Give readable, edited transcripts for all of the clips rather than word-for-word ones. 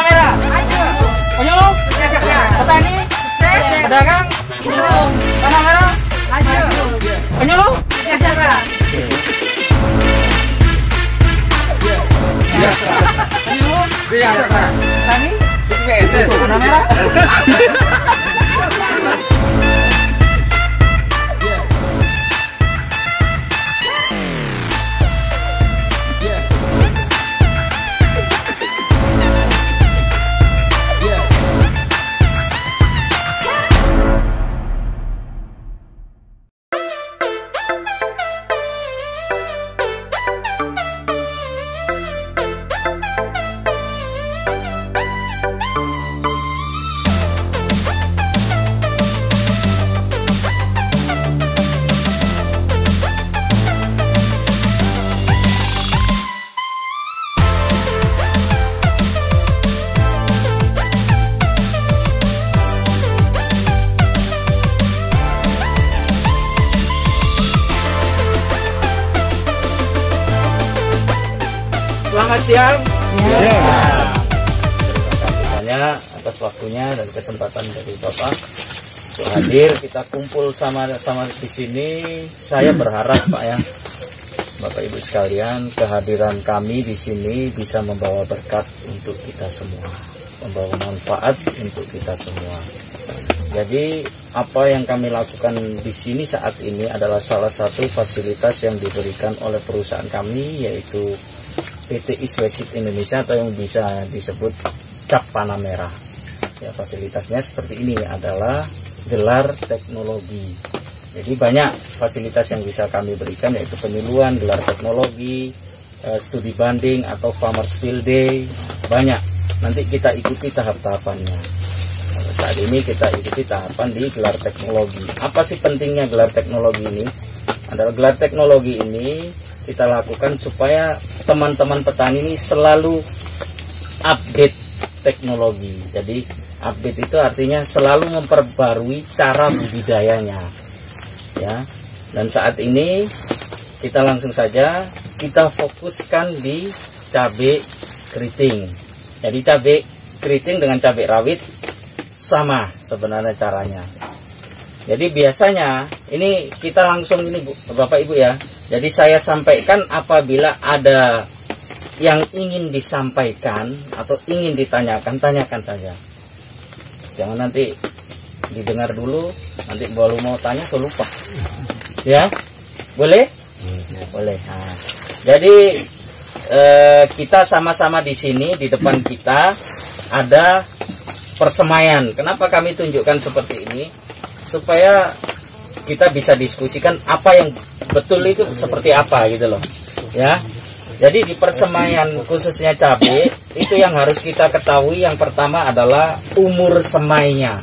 Panah merah. Penyuluh. Petani. Pedagang. Panah merah. Penyuluh. Petani. Panah merah. Selamat siang. Terima kasih banyak atas waktunya dan kesempatan dari Bapak untuk hadir. Kita kumpul sama-sama di sini. Saya berharap Pak ya, Bapak Ibu sekalian, kehadiran kami di sini bisa membawa berkat untuk kita semua, membawa manfaat untuk kita semua. Jadi apa yang kami lakukan di sini saat ini adalah salah satu fasilitas yang diberikan oleh perusahaan kami, yaitu PT East West Seed Indonesia, atau yang bisa disebut Cap Panah Merah. Ya, fasilitasnya seperti ini, adalah gelar teknologi. Jadi banyak fasilitas yang bisa kami berikan, yaitu penyuluhan, gelar teknologi, studi banding atau Farmers Field Day, banyak. Nanti kita ikuti tahap-tahapannya. Saat ini kita ikuti tahapan di gelar teknologi. Apa sih pentingnya gelar teknologi ini? Adalah gelar teknologi ini kita lakukan supaya teman-teman petani ini selalu update teknologi. Jadi update itu artinya selalu memperbarui cara budidayanya, ya. Dan saat ini kita langsung saja kita fokuskan di cabai keriting. Jadi cabai keriting dengan cabai rawit sama sebenarnya caranya. Jadi biasanya ini kita langsung ini Bapak Ibu ya. Jadi saya sampaikan apabila ada yang ingin disampaikan atau ingin ditanyakan, tanyakan saja. Jangan nanti didengar dulu, nanti baru mau tanya so lupa. Ya, boleh? Boleh. Nah, jadi kita sama-sama di sini, di depan kita ada persemaian. Kenapa kami tunjukkan seperti ini? Supaya kita bisa diskusikan apa yang betul itu seperti apa gitu loh, ya. Jadi di persemaian khususnya cabai itu yang harus kita ketahui, yang pertama adalah umur semainya,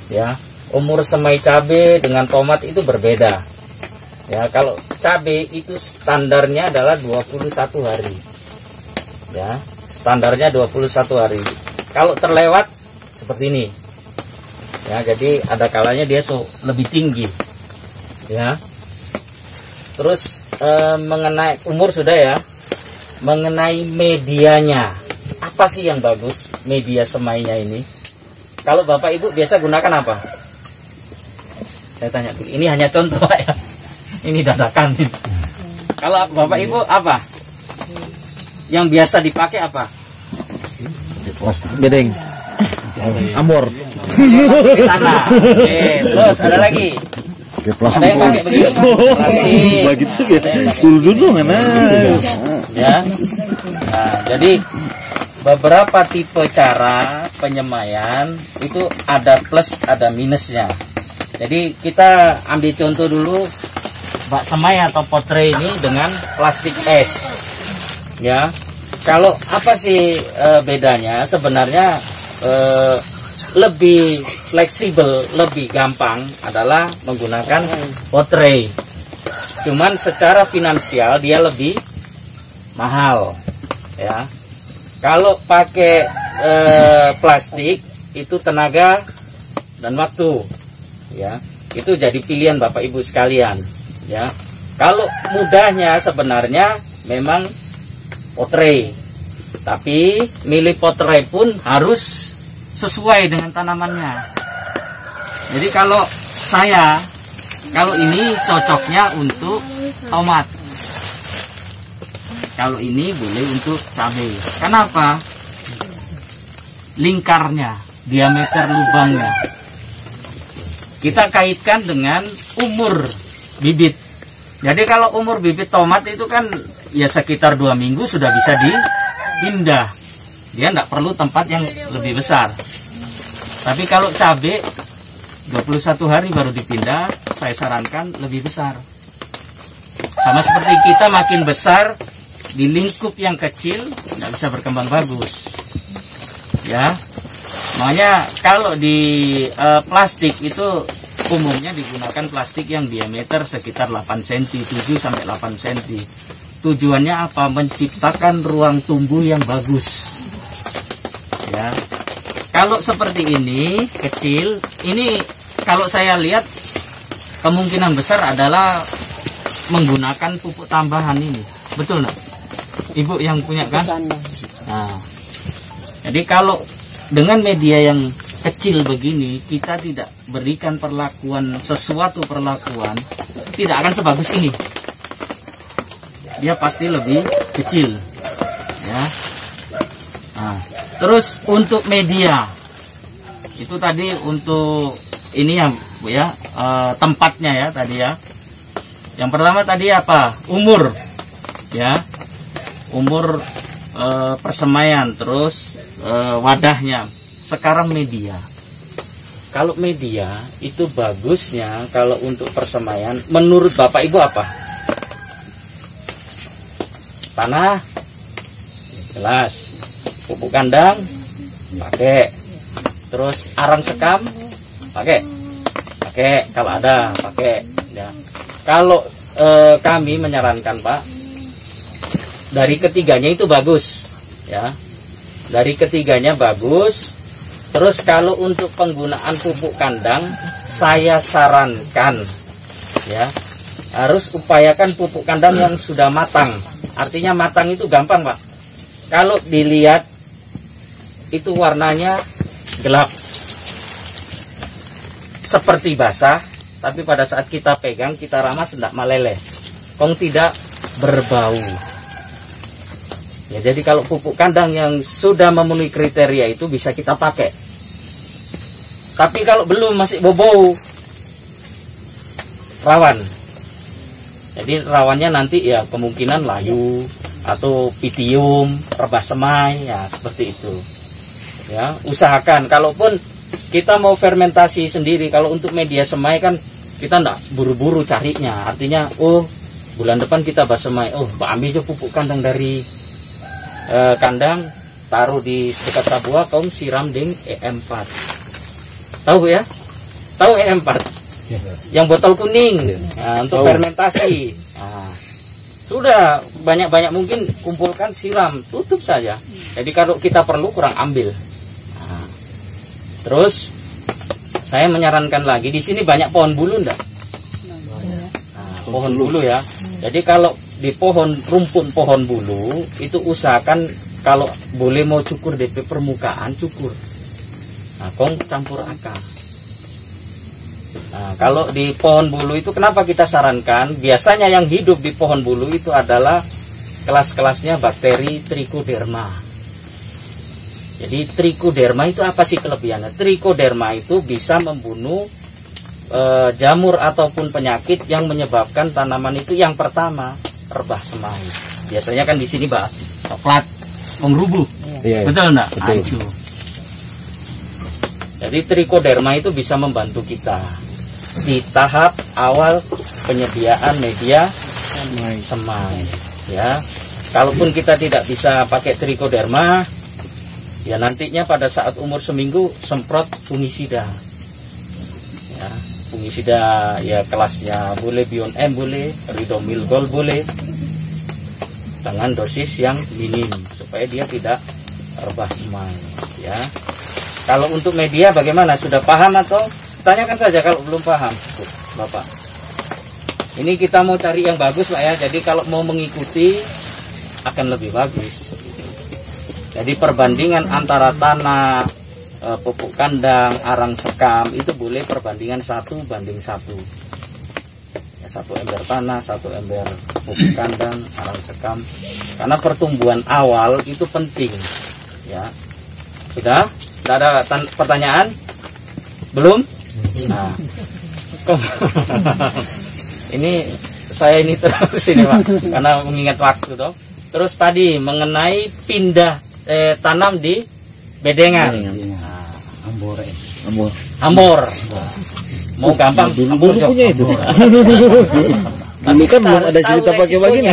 ya. Umur semai cabai dengan tomat itu berbeda, ya. Kalau cabai itu standarnya adalah 21 hari, ya. Standarnya 21 hari. Kalau terlewat seperti ini, ya, jadi ada kalanya dia lebih tinggi, ya. Terus mengenai umur sudah ya, mengenai medianya, apa sih yang bagus media semainya ini? Kalau Bapak Ibu biasa gunakan apa? Saya tanya dulu, ini hanya contoh Pak ya, ini dadakan. Kalau Bapak Ibu apa? Yang biasa dipakai apa? Bedeng, Amor. Tanah. Terus ada lagi. Ada yang pakai begini, plastik. Begitu ya. Dulu Ya. Nah, jadi beberapa tipe cara penyemaian itu ada plus, ada minusnya. Jadi kita ambil contoh dulu bak semai atau potre ini dengan plastik es. Ya. Kalau apa sih bedanya? Sebenarnya lebih fleksibel, lebih gampang adalah menggunakan potre. Cuman secara finansial dia lebih mahal, ya. Kalau pakai plastik itu tenaga dan waktu, ya. Itu jadi pilihan Bapak Ibu sekalian, ya. Kalau mudahnya sebenarnya memang potre, Tapi milih potrai pun harus sesuai dengan tanamannya. Jadi kalau ini cocoknya untuk tomat. Kalau ini boleh untuk cabai. Kenapa? Lingkarnya, diameter lubangnya. Kita kaitkan dengan umur bibit. Jadi kalau umur bibit tomat itu kan ya sekitar 2 minggu sudah bisa dipindah. Dia tidak perlu tempat yang lebih besar. Tapi kalau cabai 21 hari baru dipindah, saya sarankan lebih besar. Sama seperti kita makin besar di lingkup yang kecil tidak bisa berkembang bagus. Ya. Makanya kalau di plastik itu umumnya digunakan plastik yang diameter sekitar 8 cm, 7 sampai 8 cm. Tujuannya apa? Menciptakan ruang tumbuh yang bagus. Ya. Kalau seperti ini kecil, ini kalau saya lihat kemungkinan besar adalah menggunakan pupuk tambahan ini. Betul nggak? Ibu yang punya kan? Nah, jadi kalau dengan media yang kecil begini, kita tidak berikan sesuatu perlakuan, tidak akan sebagus ini. Dia pasti lebih kecil. Ya. Nah, terus untuk media, itu tadi untuk ini ya, tempatnya ya tadi ya. Yang pertama tadi apa? Umur, ya. Umur persemaian, terus wadahnya. Sekarang media. Kalau media itu bagusnya kalau untuk persemaian, menurut Bapak Ibu apa? Tanah, jelas. Pupuk kandang, pakai. Terus arang sekam, pakai. Kalau ada, pakai. Ya. Kalau kami menyarankan Pak, dari ketiganya itu bagus, ya. Dari ketiganya bagus. Terus kalau untuk penggunaan pupuk kandang, saya sarankan, ya, harus upayakan pupuk kandang yang sudah matang. Artinya matang itu gampang Pak. Kalau dilihat itu warnanya gelap, seperti basah, tapi pada saat kita pegang, kita ramas tidak meleleh, tidak berbau. Ya, jadi kalau pupuk kandang yang sudah memenuhi kriteria itu bisa kita pakai. Tapi kalau belum, masih bau-bau, rawan. Jadi rawannya nanti ya kemungkinan layu atau pitium, rebah semai, ya seperti itu. Ya, usahakan kalaupun kita mau fermentasi sendiri, kalau untuk media semai kan kita enggak buru-buru carinya. Artinya, bulan depan kita bahas semai, ambil aja pupuk kandang dari kandang, taruh di dekat tabua, kaum siram dengan EM4. Tahu ya? Tahu EM4? Yang botol kuning, nah, untuk fermentasi. Nah, sudah banyak-banyak mungkin kumpulkan, siram, tutup saja. Jadi kalau kita perlu kurang ambil. Nah, terus saya menyarankan lagi, di sini banyak pohon bulu enggak? Nah, pohon bulu ya. Jadi kalau di rumpun pohon bulu itu usahakan kalau boleh mau cukur DP permukaan, cukur. Nah, campur akar. Nah, kalau di pohon bulu itu kenapa kita sarankan? Biasanya yang hidup di pohon bulu itu adalah kelas-kelasnya bakteri Trichoderma. Jadi Trichoderma itu apa sih kelebihannya? Trichoderma itu bisa membunuh jamur ataupun penyakit yang menyebabkan tanaman itu. Yang pertama, rebah semai. Biasanya kan di sini coklat, pengrubuh. Betul enggak? Betul. Jadi Trichoderma itu bisa membantu kita di tahap awal penyediaan media semai. Ya, kalaupun kita tidak bisa pakai Trichoderma, ya nantinya pada saat umur seminggu semprot fungisida. Ya, fungisida ya kelasnya boleh Bion M, boleh Ridomil Gold, boleh, dengan dosis yang minim supaya dia tidak rebah semai. Ya. Kalau untuk media bagaimana? Sudah paham atau tanyakan saja kalau belum paham, Bapak. Ini kita mau cari yang bagus Pak ya. Jadi kalau mau mengikuti akan lebih bagus. Jadi perbandingan antara tanah, pupuk kandang, arang sekam itu boleh perbandingan 1:1. Ya, 1 ember tanah, 1 ember pupuk kandang, arang sekam. Karena pertumbuhan awal itu penting. Ya, sudah? Tidak ada pertanyaan? Belum? Nah, ini saya ini terus ini Pak, karena mengingat waktu toh. Terus tadi mengenai pindah tanam di bedengan. Ambor. Mau gampang ambor punya itu. Dulu kan belum ada cerita pakai begini.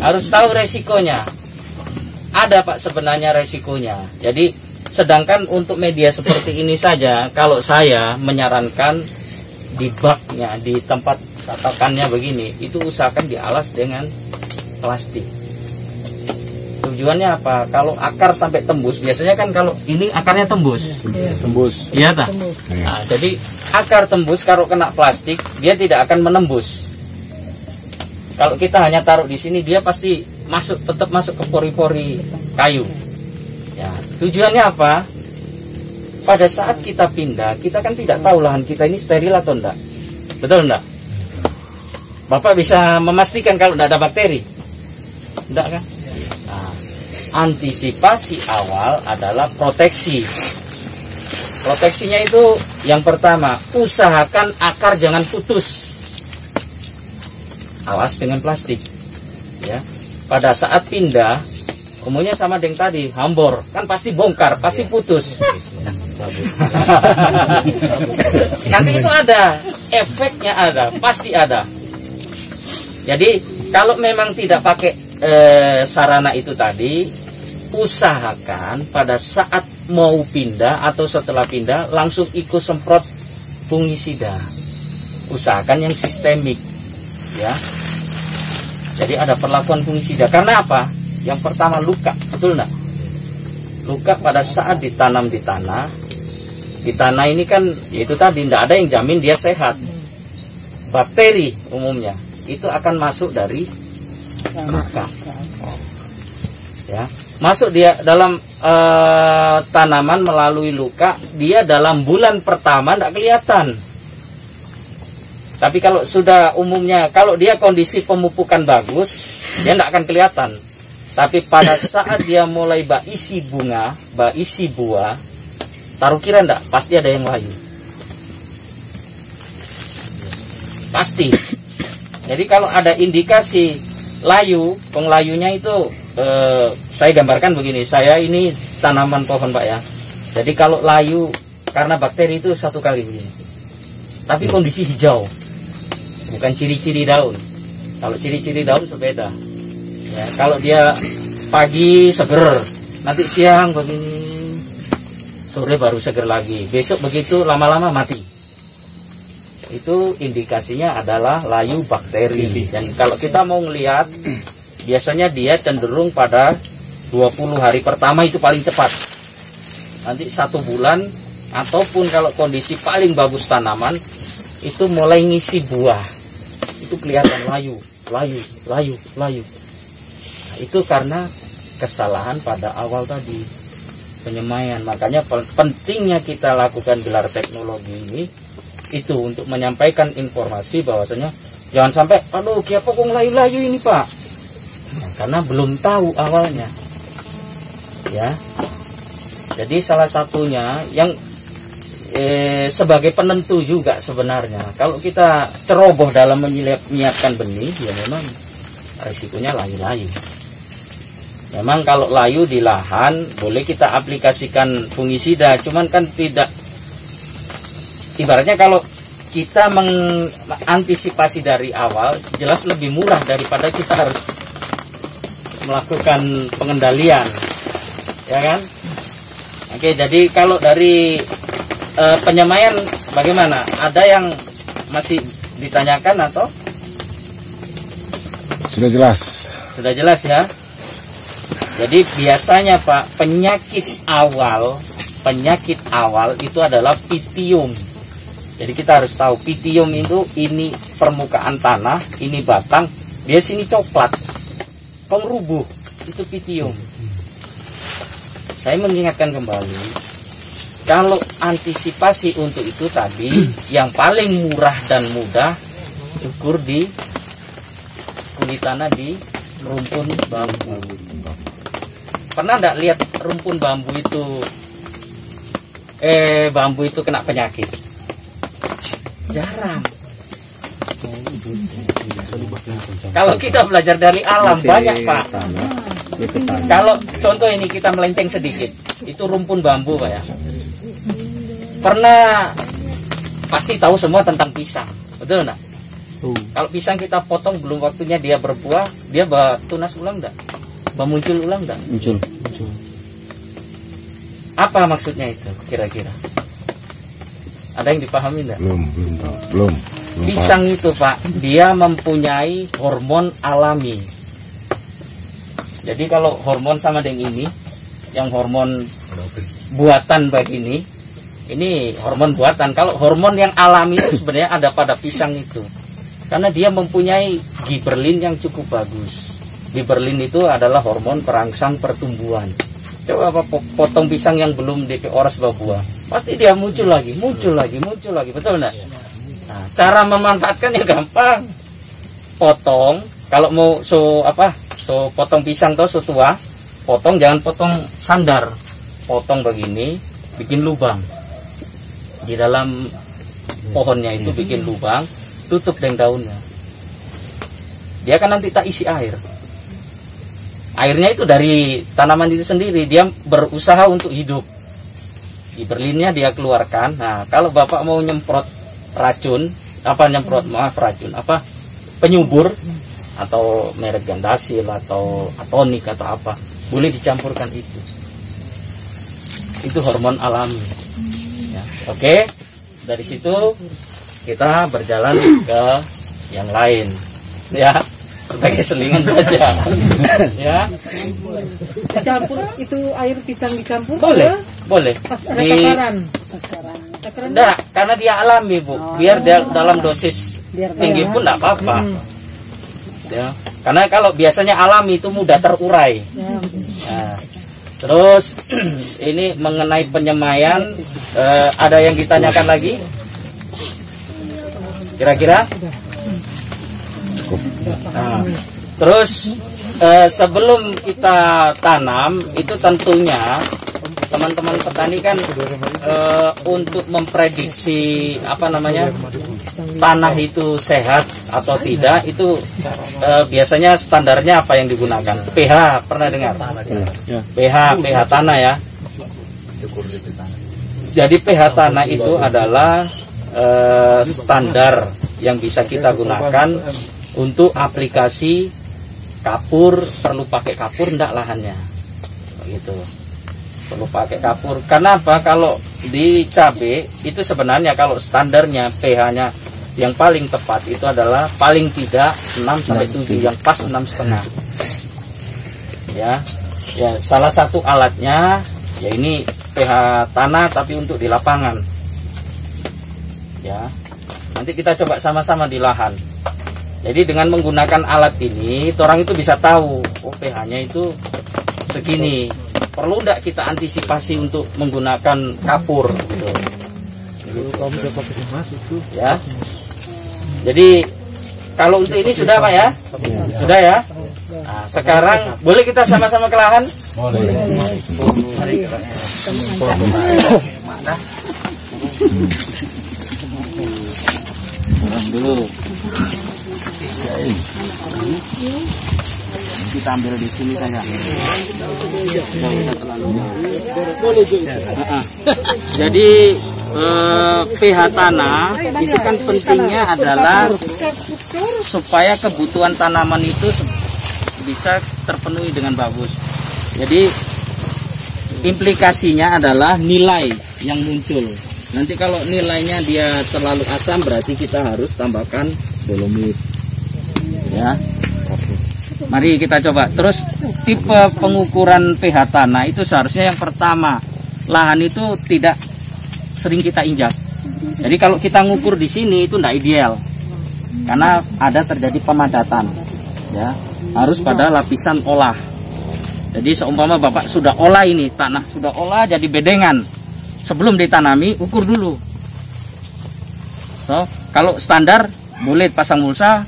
Harus tahu resikonya. Ada Pak sebenarnya resikonya. Jadi sedangkan untuk media seperti ini saja, kalau saya menyarankan di baknya, di tempat tatakannya begini, itu usahakan dialas dengan plastik. Tujuannya apa? Kalau akar sampai tembus, biasanya kan kalau ini akarnya tembus. Iya tak? Nah, jadi akar tembus kalau kena plastik, dia tidak akan menembus. Kalau kita hanya taruh di sini, dia pasti tetap masuk ke pori-pori kayu. Ya, tujuannya apa? Pada saat kita pindah, kita kan tidak tahu lahan kita ini steril atau enggak. Betul enggak? Bapak bisa memastikan kalau enggak ada bakteri? Enggak kan? Nah, antisipasi awal adalah proteksi. Proteksinya itu yang pertama, usahakan akar jangan putus. Awas dengan plastik. Ya. Pada saat pindah, umumnya sama dengan tadi, hambor, kan pasti bongkar, pasti putus. Nanti itu ada, efeknya ada, pasti ada. Jadi kalau memang tidak pakai sarana itu tadi, usahakan pada saat mau pindah atau setelah pindah langsung ikut semprot fungisida. Usahakan yang sistemik, ya. Jadi ada perlakuan fungisida. Karena apa? Yang pertama luka, betul enggak? Luka pada saat ditanam di tanah. Di tanah ini kan, yaitu tadi tidak ada yang jamin dia sehat. Bakteri umumnya itu akan masuk dari luka. Ya, masuk dia dalam tanaman melalui luka. Dia dalam bulan pertama tidak kelihatan. Tapi kalau sudah umumnya, kalau dia kondisi pemupukan bagus, dia tidak akan kelihatan. Tapi pada saat dia mulai isi bunga, isi buah, taruh kira enggak, pasti ada yang layu. Pasti. Jadi kalau ada indikasi layu, penglayunya itu saya gambarkan begini. Saya ini tanaman pohon Pak ya. Jadi kalau layu karena bakteri itu satu kali begini. Tapi kondisi hijau, bukan ciri-ciri daun. Kalau ciri-ciri daun berbeda. Ya, kalau dia pagi seger, nanti siang begini, sore baru seger lagi, besok begitu lama-lama mati. Itu indikasinya adalah layu bakteri. Dan kalau kita mau ngelihat, biasanya dia cenderung pada 20 hari pertama itu paling cepat. Nanti 1 bulan, ataupun kalau kondisi paling bagus tanaman, itu mulai ngisi buah. Itu kelihatan layu. Nah, itu karena kesalahan pada awal tadi, penyemaian. Makanya pentingnya kita lakukan gelar teknologi ini, itu untuk menyampaikan informasi bahwasanya jangan sampai, aduh kiapa kok layu-layu ini Pak. Nah, karena belum tahu awalnya. Ya. Jadi salah satunya yang sebagai penentu juga sebenarnya, kalau kita ceroboh dalam menyiapkan benih, ya memang risikonya layu-layu. Memang kalau layu di lahan boleh kita aplikasikan fungisida, cuman kan tidak, ibaratnya kalau kita mengantisipasi dari awal jelas lebih murah daripada kita harus melakukan pengendalian, ya kan? Oke, jadi kalau dari penyemaian bagaimana? Ada yang masih ditanyakan atau sudah jelas? Sudah jelas ya. Jadi biasanya Pak, penyakit awal itu adalah pitium. Jadi kita harus tahu pitium itu, ini permukaan tanah, ini batang, dia sini coklat, pengrubuh, itu pitium. saya mengingatkan kembali, kalau antisipasi untuk itu tadi yang paling murah dan mudah ukur di kulit tanah di rumpun bambu. Pernah enggak lihat rumpun bambu itu bambu itu kena penyakit? Jarang. Kalau kita belajar dari alam banyak, Pak. Kalau contoh ini kita melenceng sedikit, itu rumpun bambu, Pak ya. Pernah pasti tahu semua tentang pisang, betul enggak? Kalau pisang kita potong belum waktunya dia berbuah, dia tunas ulang enggak? Muncul ulang enggak? Muncul. Apa maksudnya itu kira-kira? Ada yang dipahami enggak? Belum. Pisang itu, Pak, dia mempunyai hormon alami. Jadi kalau hormon sama dengan ini, yang hormon buatan begini, ini hormon buatan. Kalau hormon yang alami itu sebenarnya ada pada pisang itu. Karena dia mempunyai giberlin yang cukup bagus. Giberlin itu adalah hormon perangsang pertumbuhan. Coba apa potong pisang yang belum dipeoras buah, pasti dia muncul lagi, betul enggak? Nah, cara memanfaatkannya gampang. Potong, kalau mau potong pisang atau tua, potong jangan potong sandar. Potong begini, bikin lubang. Di dalam pohonnya itu bikin lubang, tutup dengan daunnya. Dia kan nanti tak isi air. Airnya itu dari tanaman itu sendiri, dia berusaha untuk hidup. Giberlinnya dia keluarkan. Nah, kalau Bapak mau nyemprot penyubur atau merek Gandasil atau Atonik atau apa, boleh dicampurkan itu. Itu hormon alami. Ya, oke. Dari situ kita berjalan ke yang lain, ya, sebagai selingan saja. Ya. Dicampur itu air pisang dicampur? Boleh. Ada takaran. Enggak, karena dia alami, Bu. Biar dia dalam dosis tinggi pun enggak apa-apa. Ya. Karena kalau biasanya alami itu mudah terurai. Nah, terus ini mengenai penyemaian, ada yang ditanyakan lagi? Kira-kira? Nah, terus sebelum kita tanam itu tentunya teman-teman petani kan untuk memprediksi tanah itu sehat atau tidak itu biasanya standarnya apa yang digunakan? pH, pernah dengar? pH tanah ya. Jadi pH tanah itu adalah standar yang bisa kita gunakan untuk aplikasi kapur. Perlu pakai kapur enggak lahannya? Begitu. Perlu pakai kapur. Karena apa? Kalau di cabai itu sebenarnya kalau standarnya pH-nya yang paling tepat itu adalah paling tidak 6-7, yang pas 6,5. Ya, salah satu alatnya ya ini pH tanah tapi untuk di lapangan. Ya, nanti kita coba sama-sama di lahan. Jadi dengan menggunakan alat ini, orang itu bisa tahu, oh pH-nya itu segini. Perlu enggak kita antisipasi untuk menggunakan kapur? Gitu. Ya. Jadi kalau untuk ini sudah, Pak ya? Sudah ya? Nah, sekarang boleh kita sama-sama ke lahan? Boleh. Mari kita. Dulu. Kita ambil di sini saja. Jadi pH tanah itu kan pentingnya adalah supaya kebutuhan tanaman itu bisa terpenuhi dengan bagus. Jadi implikasinya adalah nilai yang muncul. Nanti kalau nilainya dia terlalu asam berarti kita harus tambahkan dolomit. Ya. Mari kita coba. Terus tipe pengukuran pH tanah itu seharusnya yang pertama, lahan itu tidak sering kita injak. Jadi kalau kita ngukur di sini itu tidak ideal. Karena ada terjadi pemadatan. Ya, harus pada lapisan olah. Jadi seumpama Bapak sudah olah ini, tanah sudah olah jadi bedengan. Sebelum ditanami, ukur dulu. So, kalau standar boleh pasang mulsa,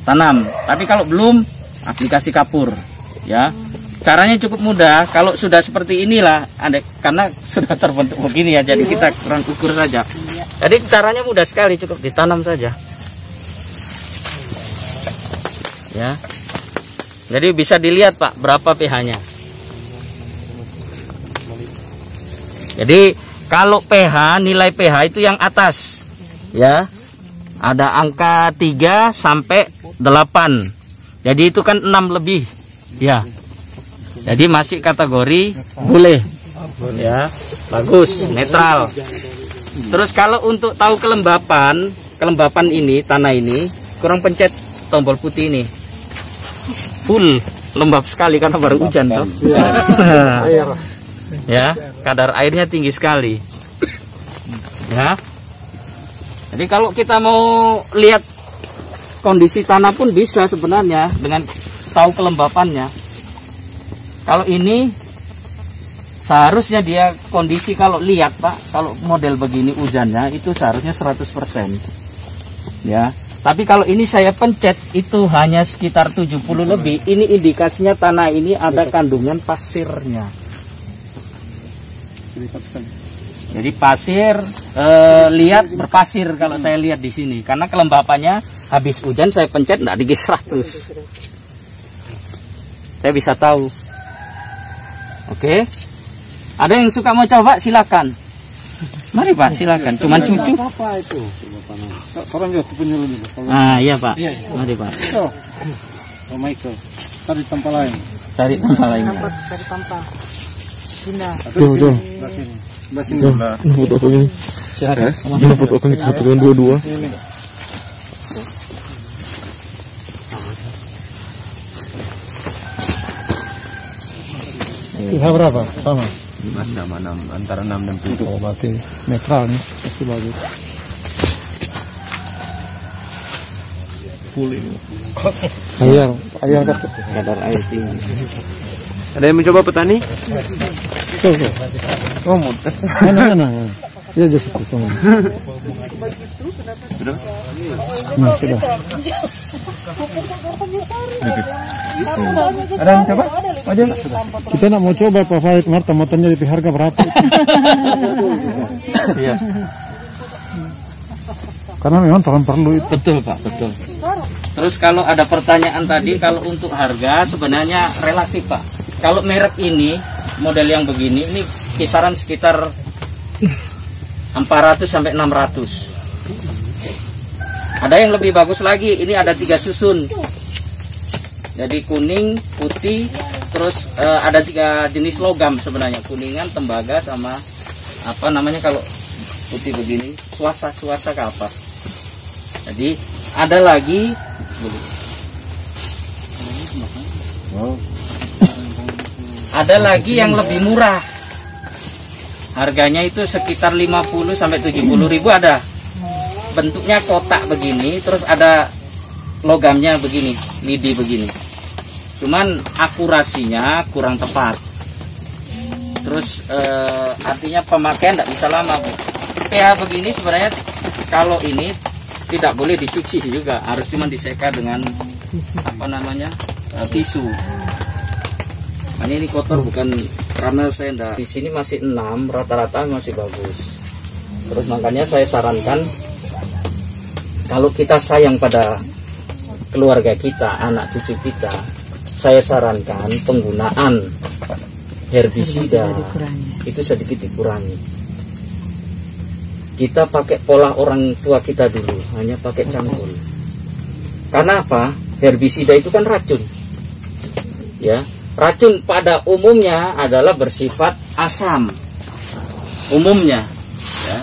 tanam. Tapi kalau belum, aplikasi kapur. Ya, caranya cukup mudah. Kalau sudah seperti inilah, karena sudah terbentuk begini ya, jadi kita kurang ukur saja. Jadi caranya mudah sekali, cukup ditanam saja. Ya. Jadi bisa dilihat Pak berapa pH-nya. Jadi kalau pH, nilai pH itu yang atas ya. Ada angka 3 sampai 8. Jadi itu kan 6 lebih. Ya. Jadi masih kategori boleh. Ya, bagus, netral. Terus kalau untuk tahu kelembapan ini, tanah ini, kurang pencet tombol putih ini. Full lembab sekali karena baru hujan toh. Ya, kadar airnya tinggi sekali. Ya. Jadi kalau kita mau lihat kondisi tanah pun bisa sebenarnya dengan tahu kelembapannya. Kalau ini seharusnya dia kondisi, kalau lihat Pak, kalau model begini hujannya itu seharusnya 100%. Ya. Tapi kalau ini saya pencet itu hanya sekitar 70 lebih. Ini indikasinya tanah ini ada kandungan pasirnya. Jadi pasir, lihat berpasir kalau saya lihat di sini. Karena kelembapannya habis hujan saya pencet enggak tinggi 100. Saya bisa tahu. Oke. Ada yang suka mau coba silakan. Mari Pak, silakan. Cuman cucu. Apa itu? Orang juga penyuluh juga. Ah iya Pak. Mari Pak. Oh Michael, cari tempat lain. Cari tempat lain. Dari Pampa. Bunda. Tuh. Basin Foto ini. Silakan. Ini foto kan kita fotokan dua-dua. pH berapa? Sama. Sama 6, antara 6 dan 7. Oh, berarti netral nih, pasti bagus. Full ini. Air Kadar air tinggi. Ada yang mencoba petani? tuh. Ngomong. Mana? Ya just itu. Sudah? Nah, sudah. Ada yang coba? Aja. Kita nak mau coba Pak Farid, Marta motornya di harga berapa? Iya. Karena memang perlu itu. Betul Pak, betul. Terus kalau ada pertanyaan tadi, kalau untuk harga sebenarnya relatif Pak. Kalau merek ini, model yang begini, ini kisaran sekitar 400 sampai 600. Ada yang lebih bagus lagi, ini ada 3 susun. Jadi kuning, putih, terus ada 3 jenis logam sebenarnya, kuningan, tembaga, sama apa namanya kalau putih begini, suasa ke apa. Jadi ada lagi yang lebih murah. Harganya itu sekitar 50 sampai 70 ribu ada. Bentuknya kotak begini, terus ada logamnya begini, lidi begini. Cuman akurasinya kurang tepat. Terus artinya pemakaian tidak bisa lama Bu. pH begini sebenarnya kalau ini tidak boleh dicuci juga, harus cuma diseka dengan apa namanya tisu. Makanya ini kotor bukan karena saya enggak. Di sini masih 6, rata-rata masih bagus. Terus makanya saya sarankan kalau kita sayang pada keluarga kita, anak cucu kita, saya sarankan penggunaan herbisida itu sedikit dikurangi. Kita pakai pola orang tua kita dulu, hanya pakai cangkul. Karena apa? Herbisida itu kan racun. Ya, racun pada umumnya adalah bersifat asam. Umumnya, ya.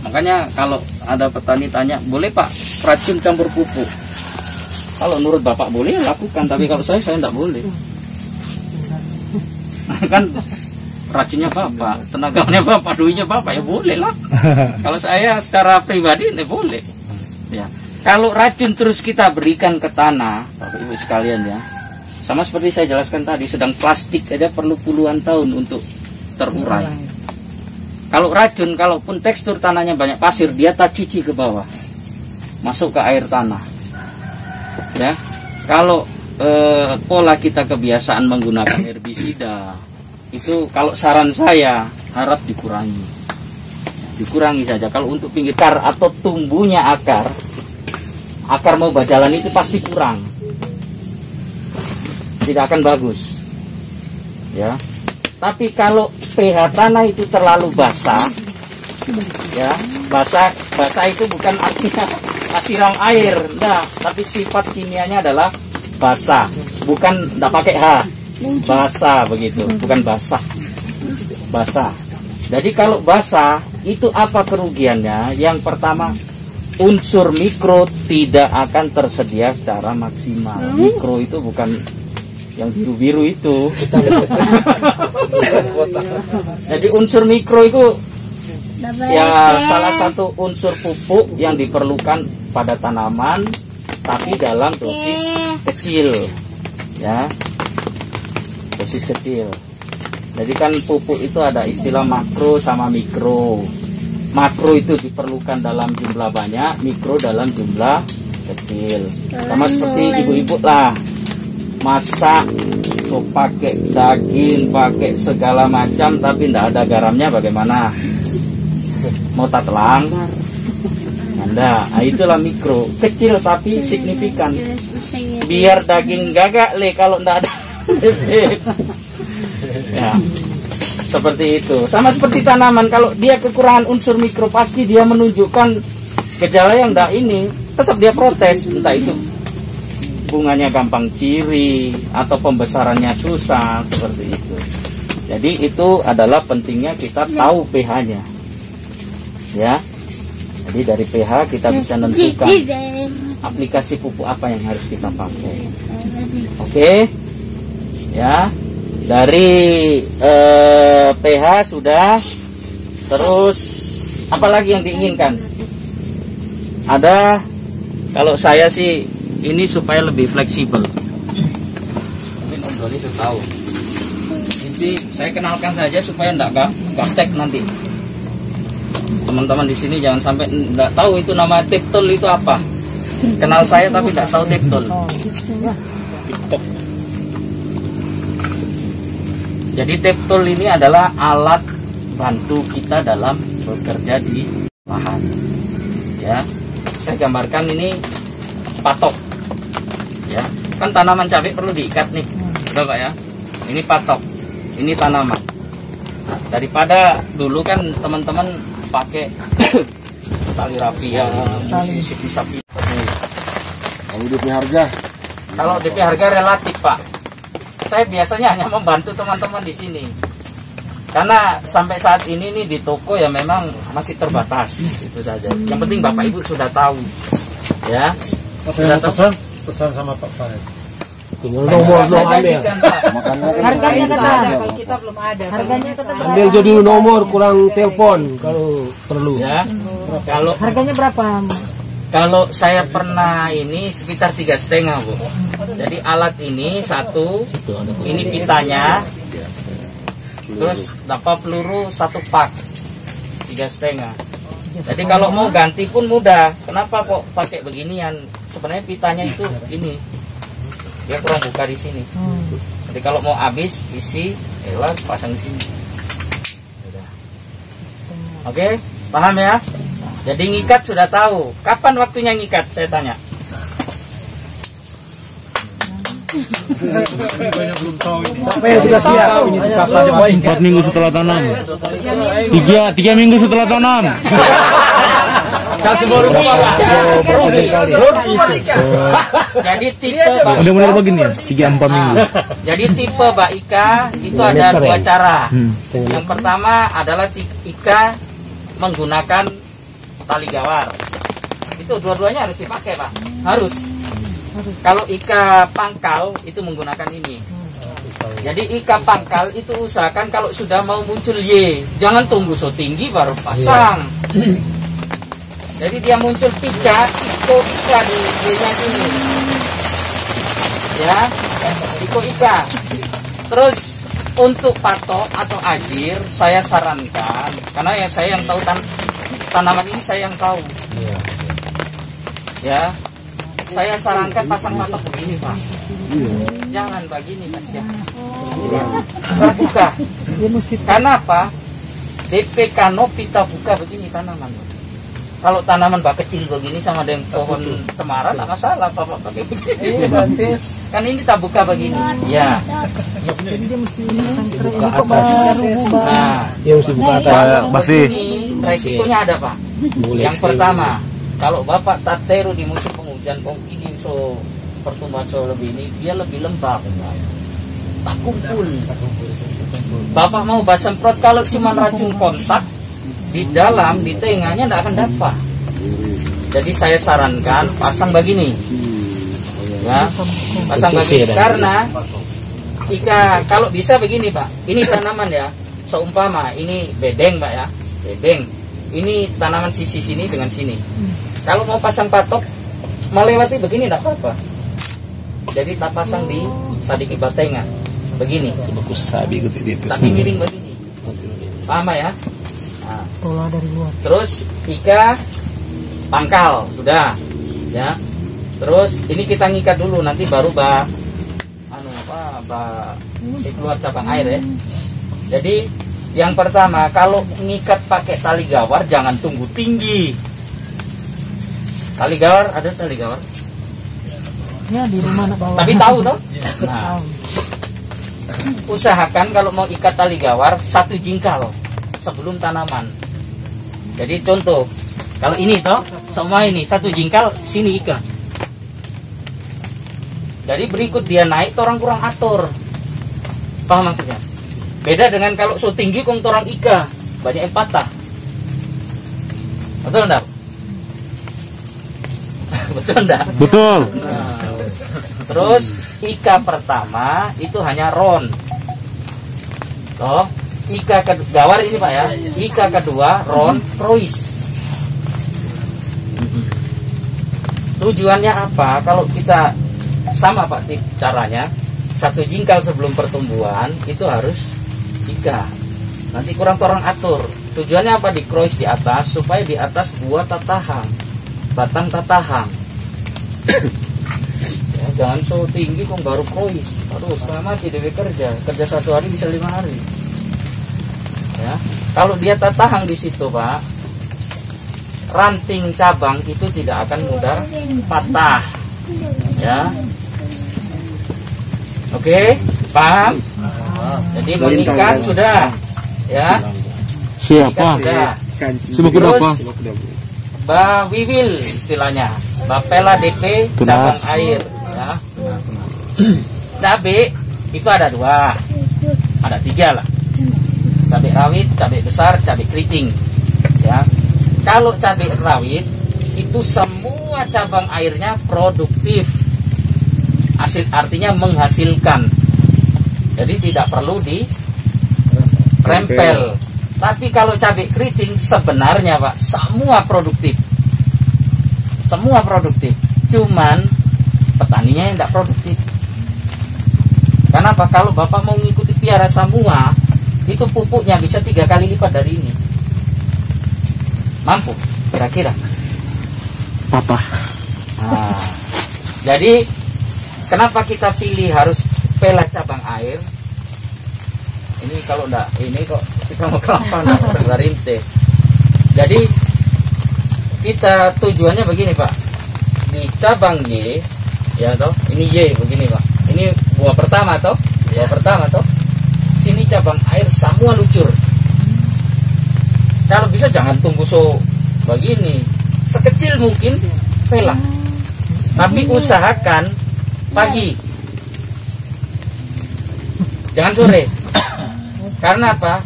Makanya kalau ada petani tanya, boleh Pak racun campur pupuk? Kalau menurut Bapak boleh lakukan, tapi kalau saya tidak boleh. Kan racunnya Bapak, tenaganya Bapak, duitnya Bapak, ya boleh lah. Kalau saya secara pribadi ya boleh. Ya. Kalau racun terus kita berikan ke tanah, Bapak Ibu sekalian ya, Sama seperti saya jelaskan tadi, sedang plastik aja perlu puluhan tahun untuk terurai. Kalau racun, kalaupun tekstur tanahnya banyak pasir, dia tak cuci ke bawah, masuk ke air tanah. Ya, kalau pola kita kebiasaan menggunakan herbisida, itu kalau saran saya harap dikurangi saja. Kalau untuk pinggir akar atau tumbuhnya akar mau berjalan itu pasti kurang, tidak akan bagus. Ya. Tapi kalau pH tanah itu terlalu basah, ya, basah itu bukan artinya siram air, enggak, tapi sifat kimianya adalah basah, bukan enggak pakai H, basah begitu, bukan basah. Jadi kalau basah itu apa kerugiannya? Yang pertama, unsur mikro tidak akan tersedia secara maksimal. Mikro itu bukan yang biru-biru itu. Jadi unsur mikro itu ya salah satu unsur pupuk yang diperlukan pada tanaman, tapi dalam dosis kecil, ya, dosis kecil. Jadi kan pupuk itu ada istilah makro sama mikro. Makro itu diperlukan dalam jumlah banyak, mikro dalam jumlah kecil. Sama seperti ibu-ibu lah, masak tuh pakai daging, pakai segala macam, tapi tidak ada garamnya, bagaimana? Mau telang? Anda, itulah mikro, kecil tapi signifikan. Biar daging gagak le kalau tidak ada. Ya, seperti itu. Sama seperti tanaman, kalau dia kekurangan unsur mikro, pasti dia menunjukkan gejala yang tidak ini, tetap dia protes, entah itu bunganya gampang ciri atau pembesarannya susah, seperti itu. Jadi itu adalah pentingnya kita tahu pH-nya, ya. Jadi dari pH kita bisa menentukan aplikasi pupuk apa yang harus kita pakai. Oke, ya. Dari pH sudah. Terus apalagi yang diinginkan? Ada, kalau saya sih ini supaya lebih fleksibel. Mungkin Om Doni sudah tahu. Jadi saya kenalkan saja supaya tidak gaptek nanti. Teman-teman di sini jangan sampai tidak tahu itu nama Tiptool itu apa. Kenal saya tapi tidak tahu Tiptool. Jadi Tiptool ini adalah alat bantu kita dalam bekerja di lahan. Ya, saya gambarkan ini patok. Ya, kan tanaman cabai perlu diikat nih, Bapak ya. Ini patok, ini tanaman. Nah, daripada dulu kan teman-teman pakai tali rapi yang bisa. Kalau DP harga? Kalau DP harga relatif, Pak. Saya biasanya hanya membantu teman-teman di sini. Karena sampai saat ini nih di toko ya memang masih terbatas, itu saja. Yang penting Bapak Ibu sudah tahu, ya. Sudah tahu. Pesan sama Pak Farid. Nomor belum ambil. Harganya ada kalau kita belum ada. Harganya tetap Ambil jadi nomor, kurang telepon kalau perlu. Ya. Kalau harganya berapa? Kalau saya pernah ini sekitar 3,5, Bu. Jadi alat ini satu, ini pitanya, terus dapat peluru 1 pak, 3,5. Jadi kalau mau ganti pun mudah. Kenapa kok pakai beginian? Sebenarnya pitanya itu ini, dia kurang buka di sini. Jadi kalau mau habis isi, pasang di sini. Oke, paham ya? Jadi ngikat sudah tahu. Kapan waktunya ngikat? Saya tanya. Belum tahu ini. Apa yang sudah siap? 4 minggu setelah tanam. 3 minggu setelah tanam. Jadi tipe Benar-benar begini ya, 3-4 minggu. Jadi tipe Mbak Ika itu ada 2 cara. Yang pertama adalah Ika menggunakan tali gawar. Itu dua-duanya harus dipakai, Pak. Harus. Kalau Ika pangkal itu menggunakan ini. Jadi Ika pangkal itu usahakan kalau sudah mau muncul Y, jangan tunggu so tinggi baru pasang. Jadi dia muncul Ika di Y-nya sini. Ya. Iko Ika. Terus untuk patok atau ajir saya sarankan, karena ya saya yang tahu tanaman ini, saya yang tahu. Ya, saya sarankan pasang patok begini Pak. Jangan begini Mas ya. Terbuka. Karena apa? DP kanopi kita buka begini tanaman. Kalau tanaman bak kecil begini sama dengan pohon cemara nggak masalah Bapak pakai begini. Kan ini tak buka begini. Ya. Buka atas. Nah, Dia mesti buka atas. Pasti. ini resikonya ada Pak. Yang pertama, kalau Bapak tateru di musim penghujan, ini so pertumbuhan so lebih ini dia lebih lembab. Tak kumpul. Bapak mau semprot kalau cuma racun kontak di dalam, di tengahnya tidak akan dapat. Jadi saya sarankan pasang begini, ya, pasang begini. Karena jika kalau bisa begini Pak, ini tanaman ya, seumpama ini bedeng Pak ya, bedeng. Ini tanaman sisi sini dengan sini. Kalau mau pasang patok, melewati begini tidak apa-apa. Jadi tak pasang di sadiki batengan, begini. Tapi miring begini. Paham Pak ya? Nah. Pola dari luar. Terus Ika pangkal sudah, ya. Terus ini kita ngikat dulu, nanti baru si keluar cabang air ya. Jadi yang pertama, kalau ngikat pakai tali gawar jangan tunggu tinggi. Tali gawar, ada tali gawar? Ya di rumah anak bawah. Tapi tahu toh? Nah, usahakan kalau mau ikat tali gawar 1 jingkal sebelum tanaman. Jadi contoh, kalau ini toh, semua ini 1 jingkal sini ikat. Jadi berikut dia naik, orang kurang atur. Paham maksudnya? Beda dengan kalau so tinggi kong orang ika, banyak yang patah. Betul enggak? Betul enggak? Betul. Nah, terus ika pertama itu hanya ron. Toh, ika gawar ini Pak ya. Ika kedua ron prois. Tujuannya apa? Kalau kita sama Pak caranya, 1 jingkal sebelum pertumbuhan itu harus ika. Nanti kurang orang atur. Tujuannya apa? Di cross di atas supaya di atas buah tatahang, batang tatahang. Ya, jangan so tinggi kok baru cross. Aduh, selama tidak kerja 1 hari bisa 5 hari. Ya, kalau dia tatahang di situ Pak, ranting cabang itu tidak akan mudah patah. Ya. Oke, paham? Jadi mengikat sudah, ya. Siapa? Sudah. Sebab apa? Bawiwil istilahnya, bapela DP cabang air, ya. Cabai itu ada 2, ada 3 lah. Cabai rawit, cabai besar, cabai keriting, ya. Kalau cabai rawit itu semua cabang airnya produktif. Artinya menghasilkan. Jadi tidak perlu dirempel. Tapi kalau cabai keriting sebenarnya Pak, semua produktif. Semua produktif. Cuman petaninya yang tidak produktif. Kenapa? Kalau Bapak mau mengikuti piara semua, itu pupuknya bisa 3 kali lipat dari ini. Mampu kira-kira? Papa. Nah, jadi kenapa kita pilih harus pela cabang air? Ini kalau enggak, ini kok kita mau kelapa enggak rinte. Jadi kita tujuannya begini Pak. Di cabang Y, ya toh, ini Y begini Pak. Ini buah pertama toh, buah pertama toh. Sini cabang air semua lucur. Kalau bisa jangan tunggu so begini. Sekecil mungkin pela. Tapi usahakan pagi, jangan sore. Karena apa?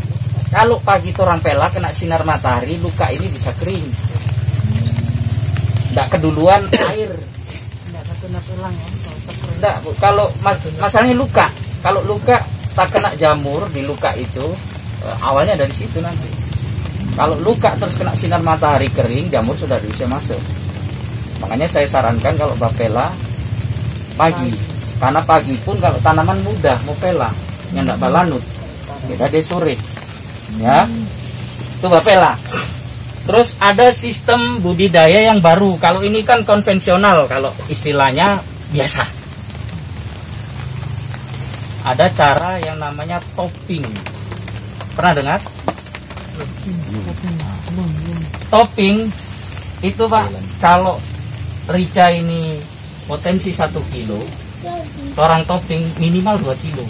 Kalau pagi orang pela kena sinar matahari, luka ini bisa kering. Tidak keduluan air. Tidak, kalau masalahnya luka. Kalau luka tak kena jamur di luka itu, awalnya dari situ nanti. Kalau luka terus kena sinar matahari kering, jamur sudah bisa masuk. Makanya saya sarankan kalau bapela pagi Karena pagi pun kalau tanaman muda mau pela, yang tidak balanut, beda deh sore, ya. Itu bapela. Terus ada sistem budidaya yang baru. Kalau ini kan konvensional, kalau istilahnya biasa. Ada cara yang namanya topping. Pernah dengar? Topping itu Pak, kalau rica ini potensi 1 kilo, orang topping minimal 2 kilo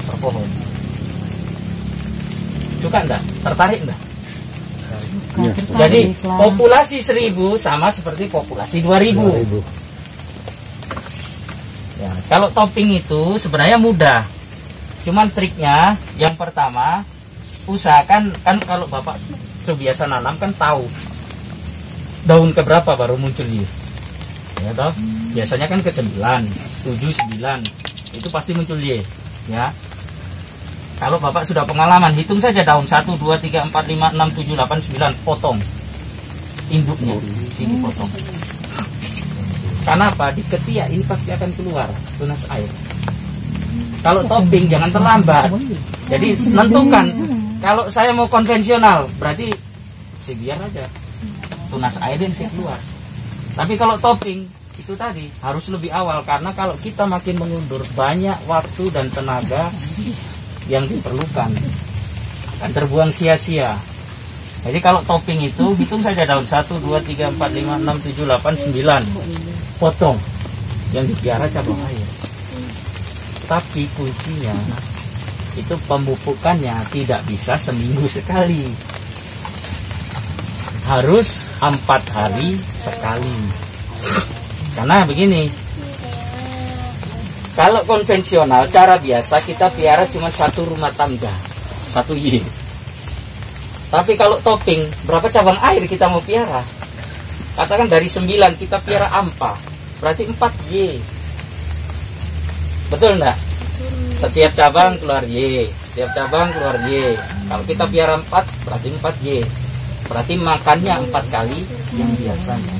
per pohon. Suka enggak? Tertarik enggak? Ya. Jadi populasi 1000 sama seperti populasi 2000. Ya, kalau topping itu sebenarnya mudah. Cuman triknya yang pertama, usahakan kan kalau Bapak biasa nanam kan tahu daun keberapa baru muncul dia. Ya toh? Biasanya kan ke 9, 7, 9. Itu pasti muncul dia, ya. Kalau Bapak sudah pengalaman, hitung saja daun 1, 2, 3, 4, 5, 6, 7, 8, 9, potong induknya, ini potong. Karena apa? Di ketiak ini pasti akan keluar tunas air. Kalau topping jangan terlambat. Jadi menentukan. Kalau saya mau konvensional, berarti biar aja tunas air yang saya keluar. Tapi kalau topping itu tadi harus lebih awal, karena kalau kita makin mengundur, banyak waktu dan tenaga yang diperlukan akan terbuang sia-sia. Jadi kalau topping itu hitung saja daun 1, 2, 3, 4, 5, 6, 7, 8, 9, potong yang dipiara cabang air. Tapi kuncinya itu pemupukannya tidak bisa seminggu sekali, harus 4 hari sekali. Karena begini, kalau konvensional cara biasa kita piara cuma 1 rumah tangga, 1 Y. Tapi kalau topping, berapa cabang air kita mau piara? Katakan dari 9 kita piara ampa, berarti 4 Y. Betul enggak? Setiap cabang keluar Y, setiap cabang keluar Y. Kalau kita piara 4, berarti 4 Y. Berarti makannya 4 kali yang biasanya.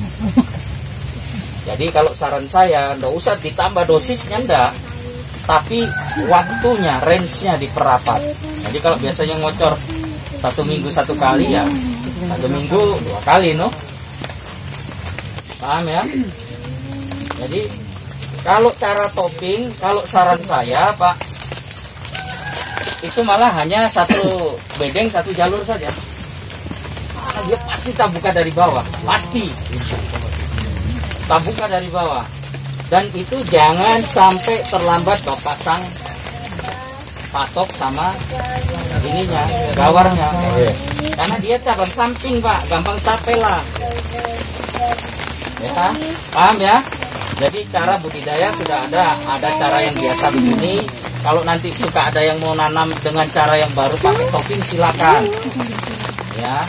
Jadi kalau saran saya, enggak usah ditambah dosisnya, enggak. Tapi waktunya, range-nya diperapat. Jadi kalau biasanya ngocor 1 minggu 1 kali, ya 1 minggu 2 kali, no? Paham ya? Jadi kalau cara topping, kalau saran saya Pak, itu malah hanya 1 bedeng 1 jalur saja. Karena dia pasti tabuka dari bawah, pasti tabuka dari bawah. Dan itu jangan sampai terlambat Bapak pasang patok sama ininya, gawarnya. Karena dia cabang samping Pak, gampang tapela. Ya, paham ya? Jadi cara budidaya sudah ada cara yang biasa begini. Kalau nanti suka ada yang mau nanam dengan cara yang baru pakai topping, silakan. Ya,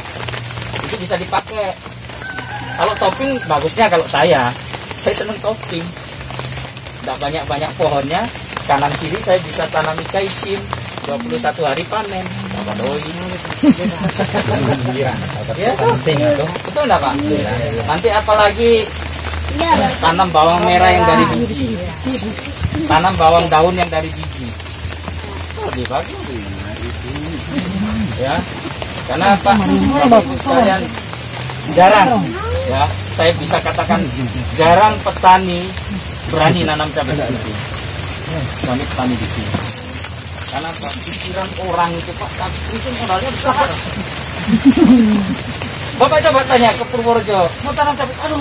itu bisa dipakai. Kalau topping bagusnya, kalau saya seneng topping. Tidak banyak-banyak pohonnya, kanan kiri saya bisa tanam kaisin, 21 hari panen. Bapak doi. Ya, penting itu. Betul enggak Pak? Nanti apalagi tanam bawang merah yang dari biji, tanam bawang daun yang dari biji, lebih bagus. Ya, karena apa? Bapak Ibu sekalian, jarang, ya, saya bisa katakan jarang petani berani nanam cabai rawit. Kami petani di sini. Karena apa? Pikiran orang itu Pak, itu modalnya besar. Bapak coba tanya ke Purworejo, mau tanam cabai, aduh,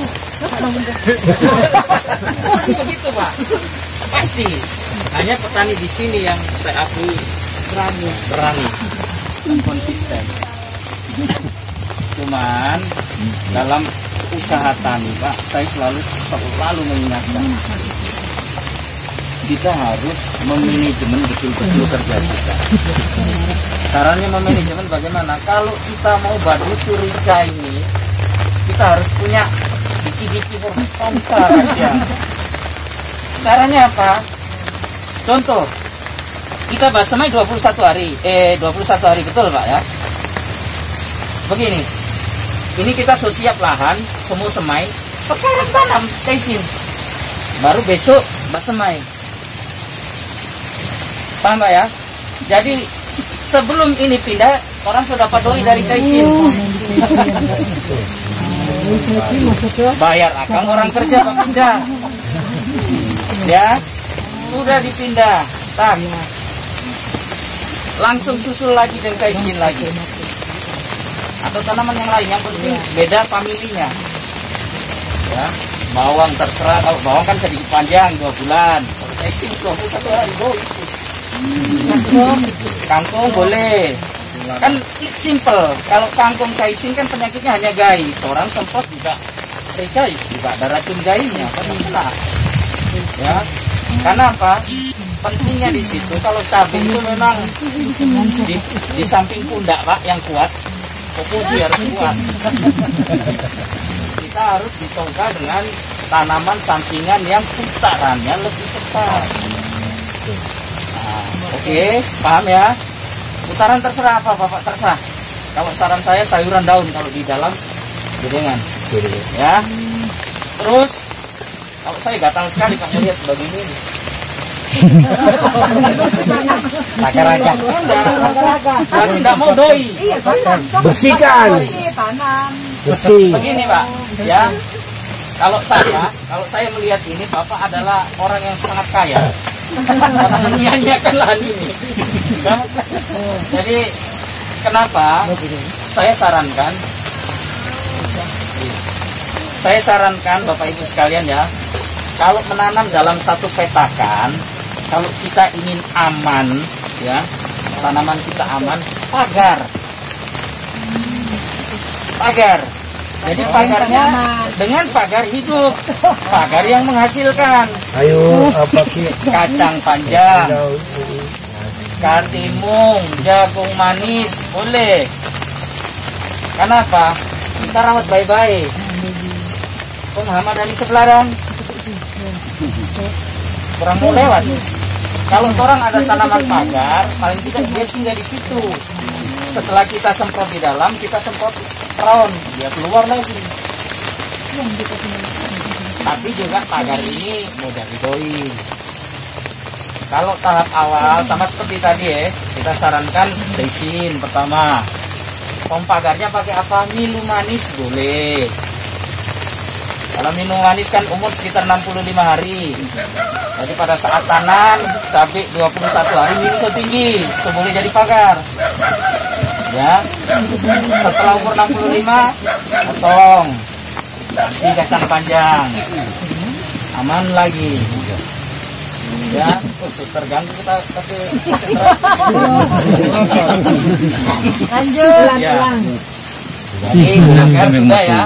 pasti begitu Pak, pasti. Hanya petani di sini yang saya akui berani, konsisten. Cuman dalam usaha tani Pak, saya selalu mengingatkan, kita harus memanajemen betul-betul kerja kita. Caranya memanajemen bagaimana? Kalau kita mau badusu rica ini, kita harus punya diki-diki hortikultura ya. Caranya apa? Contoh, kita basemai 21 hari, 21 hari betul Pak ya. Begini, ini kita sudah siap lahan, semua semai, sekarang tanam kaisin. Baru besok basemai. Paham Pak ya? Jadi sebelum ini pindah, orang sudah dapat doi dari Kaisin. Bayar akang orang kerja Pak pindah. Ya, sudah dipindah. Tak. Langsung susul lagi dengan Kaisin lagi. Atau tanaman yang lain, yang penting beda familinya. Ya, bawang terserah. Kalau bawang kan sedikit panjang 2 bulan. Kalau Kaisin 21 hari doi. Kangkung boleh. Kan simple. Kalau kangkung Kaisin kan penyakitnya hanya gai. Orang semprot juga gai, juga ada racun gainya. Kena. Ya. Karena apa? Pentingnya di situ kalau cabai itu memang di samping pundak Pak yang kuat. Pokoknya harus kuat. Kita harus ditongga dengan tanaman sampingan yang putarannya lebih cepat. Oke, paham ya? Putaran terserah apa Bapak terserah. Kalau saran saya sayuran daun kalau di dalam gedengan. Ya. Terus kalau saya gatal sekali Pak lihat begini. Raga-raga. Tapi tidak mau doi. Bersihkan. Bersih. Begini Pak, ya. Kalau saya melihat ini Bapak adalah orang yang sangat kaya. Karena menyanyiakan lahan ini. Jadi kenapa saya sarankan Bapak Ibu sekalian ya, kalau menanam dalam satu petakan, kalau kita ingin aman ya, tanaman kita aman, pagar. Jadi pagarnya dengan pagar hidup, pagar yang menghasilkan. Ayo apa Kacang panjang, katimun, jagung manis, boleh. Kenapa? Kita rawat baik-baik. Kok Muhammad dari sebelah kurang mau lewat. Kalau orang ada tanaman pagar, paling tidak dia singgah di situ. Setelah kita semprot di dalam, kita semprot round, dia keluar lagi. Tapi juga pagar ini mudah didoi. Kalau tahap awal sama seperti tadi ya, kita sarankan Kaisin pertama. Pagarnya pakai apa? Minum manis boleh. Kalau minum manis kan umur sekitar 65 hari. Jadi pada saat tanam cabai 21 hari minum setinggi, itu boleh jadi pagar. Ya. Setelah umur 65 potong. Ganti kacang panjang. Aman lagi. Ya, terganggu kita tapi lanjut. Ya. Jadi, sudah ya.